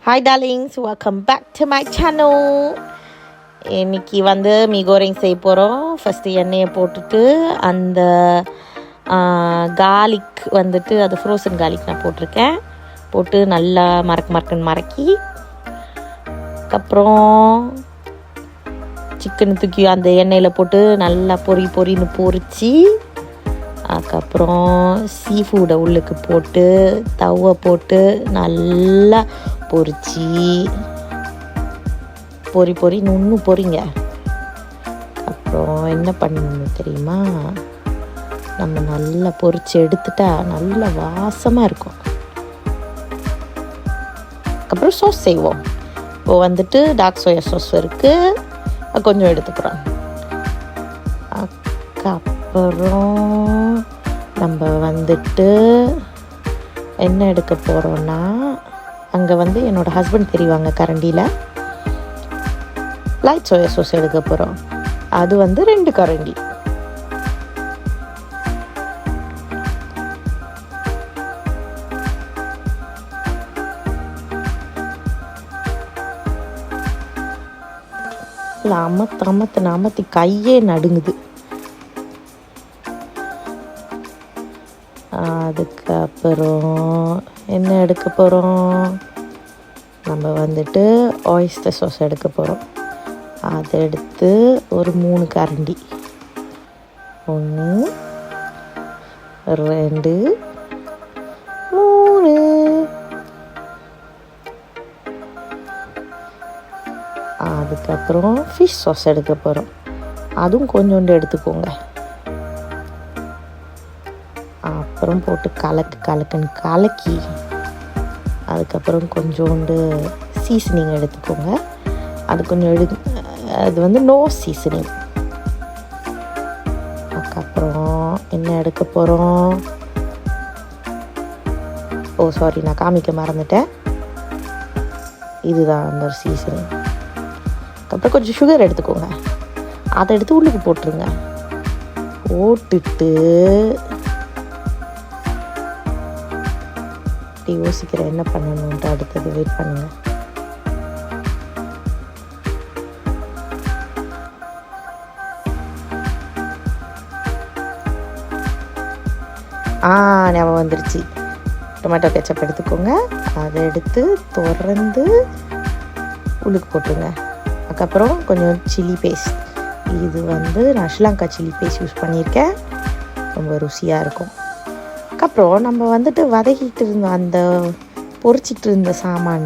Hi darlings, welcome back to my channel. இன்னைக்கு வந்து me கோரிங் செய்ய போகிறோம். ஃபஸ்ட்டு எண்ணெயை போட்டுட்டு அந்த கார்லிக் வந்துட்டு அது ஃப்ரோசன் கார்லிக் நான் போட்டிருக்கேன். போட்டு நல்லா மறக்கி அதுக்கப்புறம் சிக்கன் தூக்கி அந்த எண்ணெயில் போட்டு நல்லா பொரின்னு பொரித்து அதுக்கப்புறம் சீ ஃபுட்டை உள்ளுக்கு போட்டு தவை போட்டு நல்லா பொரிச்சு இன்னும் பொரிங்க. அப்புறம் என்ன பண்ணணும் தெரியுமா, நம்ம நல்லா பொரிச்சு எடுத்துட்டா நல்லா வாசமாக இருக்கும். அதுக்கப்புறம் சாஸ் செய்வோம். இப்போ வந்துட்டு டார்க் சோயா சாஸ் இருக்குது, கொஞ்சம் எடுத்துக்கிறோம். அதுக்கப்புறம் நம்ம வந்துட்டு என்ன எடுக்க போகிறோன்னா, அங்கே வந்து என்னோடய ஹஸ்பண்ட் தெரிவாங்க கரண்டியில் லைட் சோயா சாஸ் எடுக்க போகிறோம். அது வந்து 2 கரண்டி. அமத்தி கையே நடுங்குது. அதுக்கப்புறம் என்ன எடுக்க போகிறோம், நம்ம வந்துட்டு ஆயிஸ்டர் சாஸ் எடுக்க போகிறோம். அதை எடுத்து ஒரு 3 கரண்டி, 1 2 3. அதுக்கப்புறம் ஃபிஷ் சாஸ் எடுக்க போகிறோம். அதுவும் கொஞ்சோண்டு எடுத்துக்கோங்க. அப்புறம் போட்டு கலக்குன்னு கலக்கி அதுக்கப்புறம் கொஞ்சோண்டு சீசனிங் எடுத்துக்கோங்க. அது கொஞ்சம் அது வந்து நோ சீசனிங். அதுக்கப்புறம் என்ன எடுக்க போகிறோம், சாரி நான் காமிக்க மறந்துட்டேன், இதுதான் அந்த சீசனிங். அதுக்கப்புறம் கொஞ்சம் சுகர் எடுத்துக்கோங்க, அதை எடுத்து உள்ளுக்கு போட்டுருங்க. போட்டுட்டு யோசிக்கிறேன் என்ன பண்ணணுன்ட்டு, அடுத்தது வெயிட் பண்ணுங்க. ஞாபகம் வந்துருச்சு, டொமேட்டோ கெச்சப் எடுத்துக்கோங்க. அதை எடுத்து திறந்து உள்ளுக்கு போட்டுருங்க. அதுக்கப்புறம் கொஞ்சம் சில்லி பேஸ்ட், இது வந்து நான் ஸ்ரீலங்கா சில்லி பேஸ்ட் யூஸ் பண்ணியிருக்கேன், ரொம்ப ருசியாக இருக்கும். அதுக்கப்புறம் நம்ம வந்துட்டு வதக்கிட்டு இருந்த அந்த பொரிச்சிட்டு இருந்த சாமான்